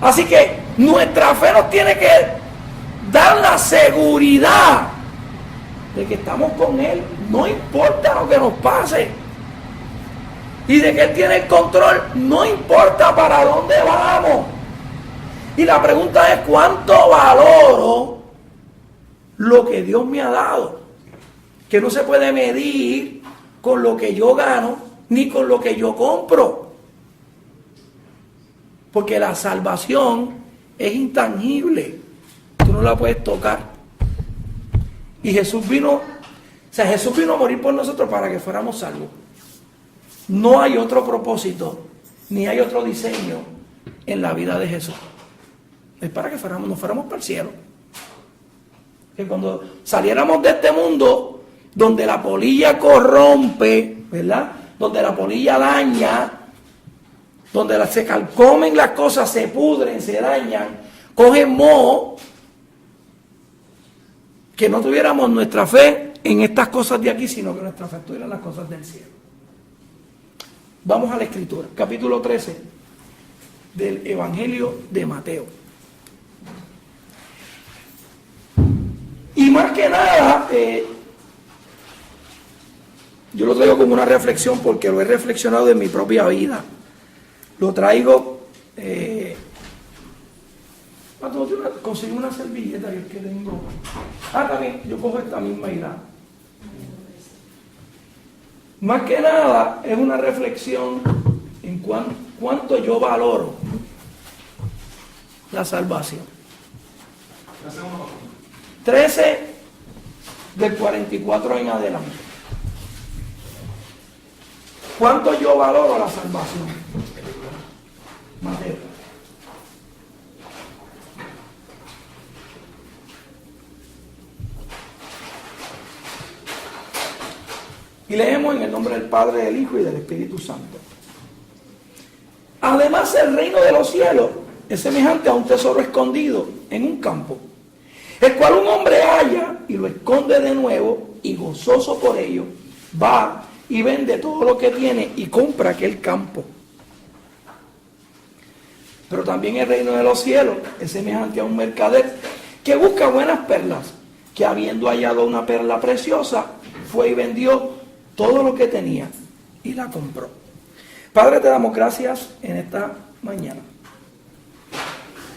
Así que nuestra fe nos tiene que dar la seguridad de que estamos con Él, no importa lo que nos pase, y de que Él tiene el control, no importa para dónde vamos. Y la pregunta es: ¿cuánto valoro lo que Dios me ha dado? Que no se puede medir con lo que yo gano ni con lo que yo compro, porque la salvación es intangible, tú no la puedes tocar. Y Jesús vino a morir por nosotros para que fuéramos salvos. No hay otro propósito, ni hay otro diseño en la vida de Jesús. Es para que nos fuéramos para el cielo. Que cuando saliéramos de este mundo, donde la polilla corrompe, ¿verdad? Donde la polilla daña, donde se calcomen las cosas, se pudren, se dañan, cogen moho, que no tuviéramos nuestra fe en estas cosas de aquí, sino que nuestra fe estuviera en las cosas del cielo. Vamos a la Escritura, capítulo 13 del Evangelio de Mateo. Y más que nada, yo lo traigo como una reflexión porque lo he reflexionado en mi propia vida. Lo traigo, conseguí una servilleta que tengo. También, yo cojo esta misma idea. Más que nada, es una reflexión en cuánto yo valoro la salvación. 13 del 44 en adelante. ¿Cuánto yo valoro la salvación? Mateo. Y leemos en el nombre del Padre, del Hijo y del Espíritu Santo. Además, el reino de los cielos es semejante a un tesoro escondido en un campo, el cual un hombre halla y lo esconde de nuevo, y gozoso por ello, va y vende todo lo que tiene y compra aquel campo. Pero también el reino de los cielos es semejante a un mercader que busca buenas perlas, que habiendo hallado una perla preciosa, fue y vendió todo lo que tenía y la compró. Padre, te damos gracias en esta mañana.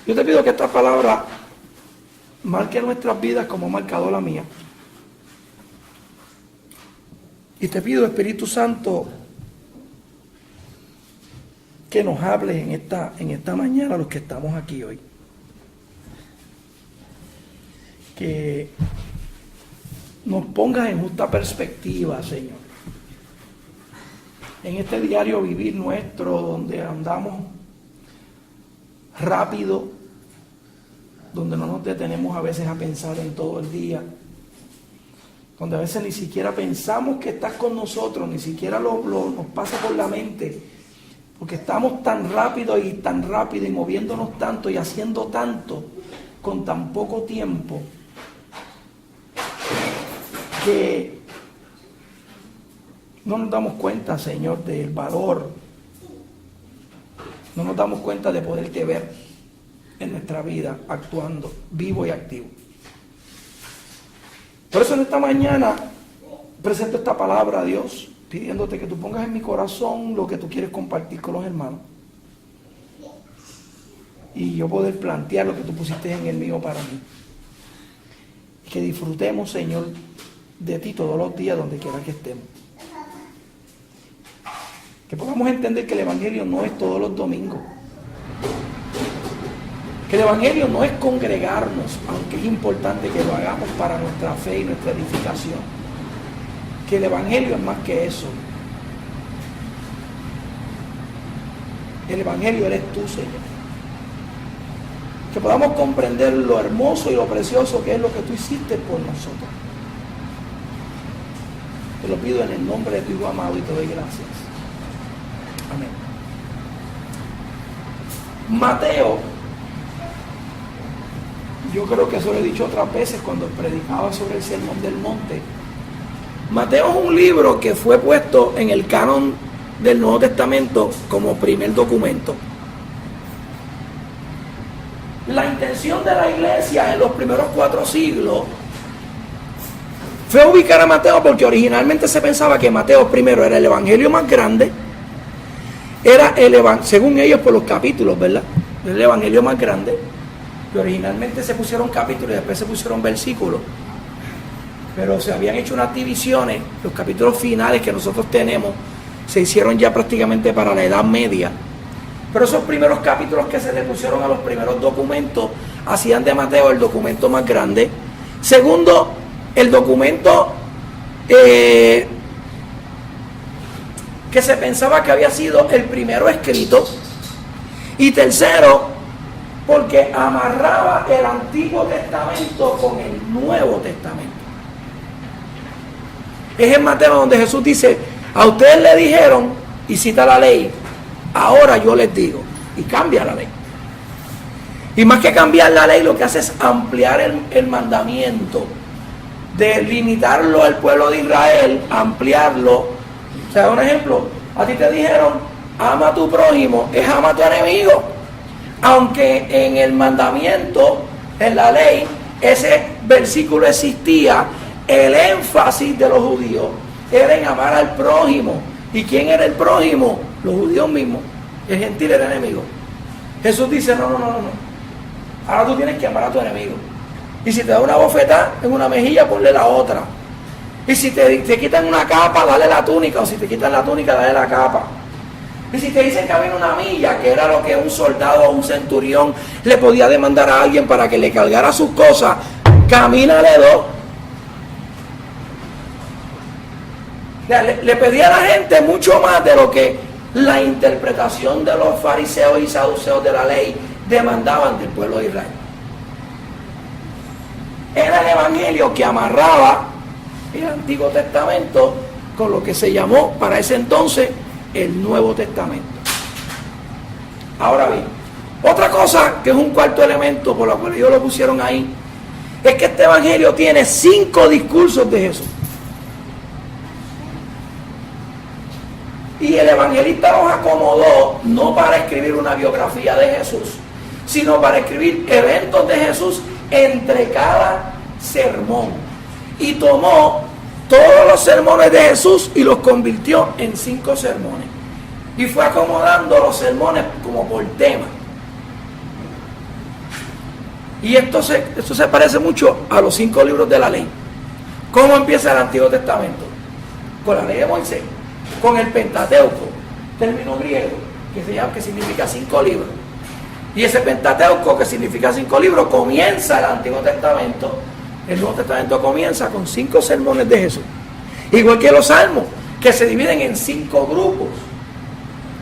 Yo te pido que esta palabra marque nuestras vidas como ha marcado la mía. Y te pido, Espíritu Santo, que nos hables en esta mañana los que estamos aquí hoy. Que nos pongas en justa perspectiva, Señor. En este diario vivir nuestro, donde andamos rápido, donde no nos detenemos a veces a pensar en todo el día, donde a veces ni siquiera pensamos que estás con nosotros, ni siquiera nos pasa por la mente, porque estamos tan rápido y moviéndonos tanto y haciendo tanto con tan poco tiempo, que no nos damos cuenta, Señor, del valor, no nos damos cuenta de poderte ver en nuestra vida, actuando, vivo y activo. Por eso en esta mañana presento esta palabra a Dios, pidiéndote que tú pongas en mi corazón lo que tú quieres compartir con los hermanos. Y yo poder plantear lo que tú pusiste en el mío para mí. Y que disfrutemos, Señor, de ti todos los días, donde quiera que estemos. Que podamos entender que el Evangelio no es todos los domingos. Que el Evangelio no es congregarnos, aunque es importante que lo hagamos para nuestra fe y nuestra edificación. Que el Evangelio es más que eso. El Evangelio eres tú, Señor. Que podamos comprender lo hermoso y lo precioso que es lo que tú hiciste por nosotros. Te lo pido en el nombre de tu Hijo amado y te doy gracias. Amén. Mateo, yo creo que eso lo he dicho otras veces cuando predicaba sobre el Sermón del Monte. Mateo es un libro que fue puesto en el canon del Nuevo Testamento como primer documento. La intención de la iglesia en los primeros 4 siglos fue ubicar a Mateo, porque originalmente se pensaba que Mateo primero era el evangelio más grande, era según ellos por los capítulos, ¿verdad? El evangelio más grande, que originalmente se pusieron capítulos y después se pusieron versículos, pero se habían hecho unas divisiones. Los capítulos finales que nosotros tenemos se hicieron ya prácticamente para la Edad Media, pero esos primeros capítulos que se le pusieron a los primeros documentos hacían de Mateo el documento más grande. Segundo, el documento que se pensaba que había sido el primero escrito. Y tercero, porque amarraba el Antiguo Testamento con el Nuevo Testamento. Es en Mateo donde Jesús dice: a ustedes le dijeron, y cita la ley, ahora yo les digo, y cambia la ley. Y más que cambiar la ley, lo que hace es ampliar el mandamiento, de limitarlo al pueblo de Israel, ampliarlo. O sea, un ejemplo, a ti te dijeron, ama a tu prójimo, es ama a tu enemigo. Aunque en el mandamiento, en la ley, ese versículo existía, el énfasis de los judíos era en amar al prójimo. ¿Y quién era el prójimo? Los judíos mismos. El gentil era el enemigo. Jesús dice, no. Ahora tú tienes que amar a tu enemigo. Y si te da una bofetada en una mejilla, ponle la otra. Y si te quitan una capa, dale la túnica. O si te quitan la túnica, dale la capa. Y si te dicen que camina una milla, que era lo que un soldado o un centurión le podía demandar a alguien para que le cargara sus cosas, camínale 2. Le pedía a la gente mucho más de lo que la interpretación de los fariseos y saduceos de la ley demandaban del pueblo de Israel. Era el evangelio que amarraba el Antiguo Testamento con lo que se llamó para ese entonces el Nuevo Testamento. Ahora bien, otra cosa que es un cuarto elemento por la cual ellos lo pusieron ahí, es que este evangelio tiene 5 discursos de Jesús. Y el evangelista los acomodó no para escribir una biografía de Jesús, sino para escribir eventos de Jesús entre cada sermón. Y tomó todos los sermones de Jesús y los convirtió en 5 sermones. Y fue acomodando los sermones como por tema. Y esto se parece mucho a los 5 libros de la ley. ¿Cómo empieza el Antiguo Testamento? Con la ley de Moisés, con el Pentateuco, término griego, que significa 5 libros. Y ese Pentateuco, que significa 5 libros, comienza el Antiguo Testamento. El Nuevo Testamento comienza con 5 sermones de Jesús. Igual que los salmos, que se dividen en 5 grupos.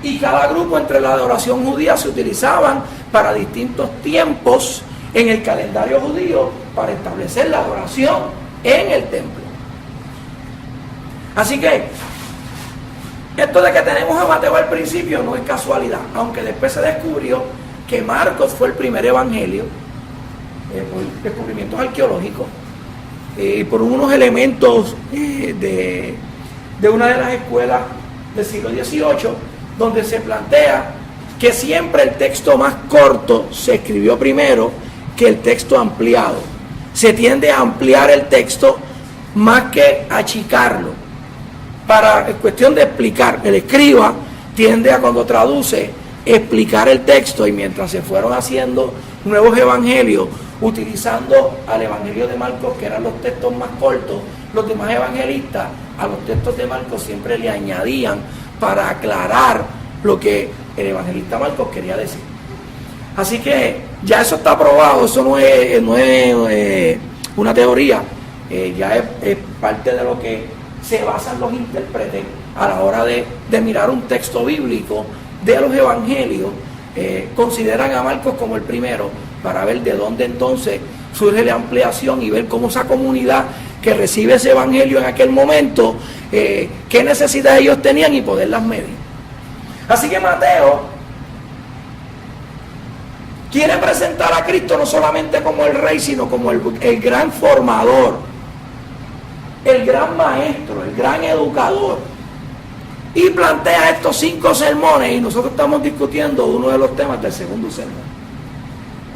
Y cada grupo entre la adoración judía se utilizaban para distintos tiempos en el calendario judío para establecer la adoración en el templo. Así que esto de que tenemos a Mateo al principio no es casualidad, aunque después se descubrió que Marcos fue el primer evangelio por descubrimientos arqueológicos y por unos elementos de una de las escuelas del siglo XVIII, donde se plantea que siempre el texto más corto se escribió primero que el texto ampliado. Se tiende a ampliar el texto más que a achicarlo. Para cuestión de explicar, el escriba tiende a, cuando traduce, explicar el texto, y mientras se fueron haciendo nuevos evangelios, utilizando al evangelio de Marcos, que eran los textos más cortos, los demás evangelistas a los textos de Marcos siempre le añadían para aclarar lo que el evangelista Marcos quería decir. Así que ya eso está probado, eso no es una teoría, ya es parte de lo que se basan los intérpretes a la hora de mirar un texto bíblico de los evangelios. Consideran a Marcos como el primero para ver de dónde entonces surge la ampliación y ver cómo esa comunidad que recibe ese evangelio en aquel momento, qué necesidades ellos tenían y poderlas medir. Así que Mateo quiere presentar a Cristo no solamente como el rey, sino como el gran formador, el gran maestro, el gran educador. Y plantea estos 5 sermones, y nosotros estamos discutiendo uno de los temas del segundo sermón.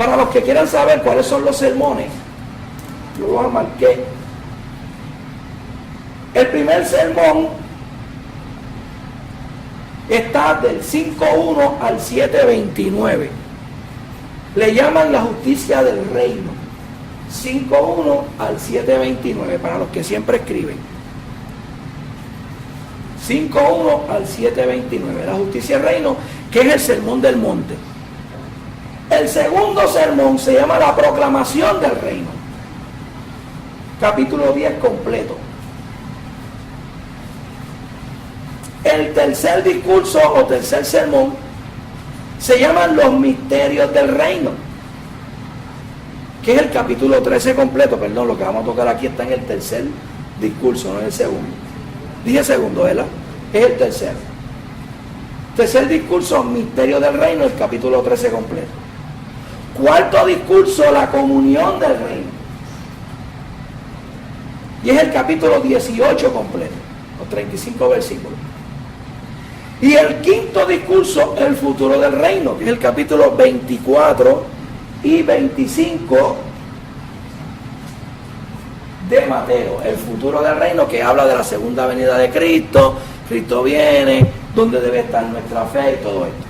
Para los que quieran saber cuáles son los sermones, yo los marqué. El primer sermón está del 5.1 al 7.29. Le llaman la justicia del reino. 5.1 al 7.29, para los que siempre escriben. 5.1 al 7.29, la justicia del reino, que es el sermón del monte. El segundo sermón se llama la proclamación del reino. Capítulo 10 completo. El tercer discurso o tercer sermón se llaman los misterios del reino, que es el capítulo 13 completo. Perdón, lo que vamos a tocar aquí está en el tercer discurso, no en el segundo. Dije segundo, ¿verdad? Es el tercero. Tercer discurso, misterio del reino, el capítulo 13 completo. Cuarto discurso, la comunión del reino, y es el capítulo 18 completo, los 35 versículos. Y el quinto discurso, el futuro del reino, que es el capítulo 24 y 25 de Mateo. El futuro del reino, que habla de la segunda venida de Cristo. Cristo viene, dónde debe estar nuestra fe y todo esto.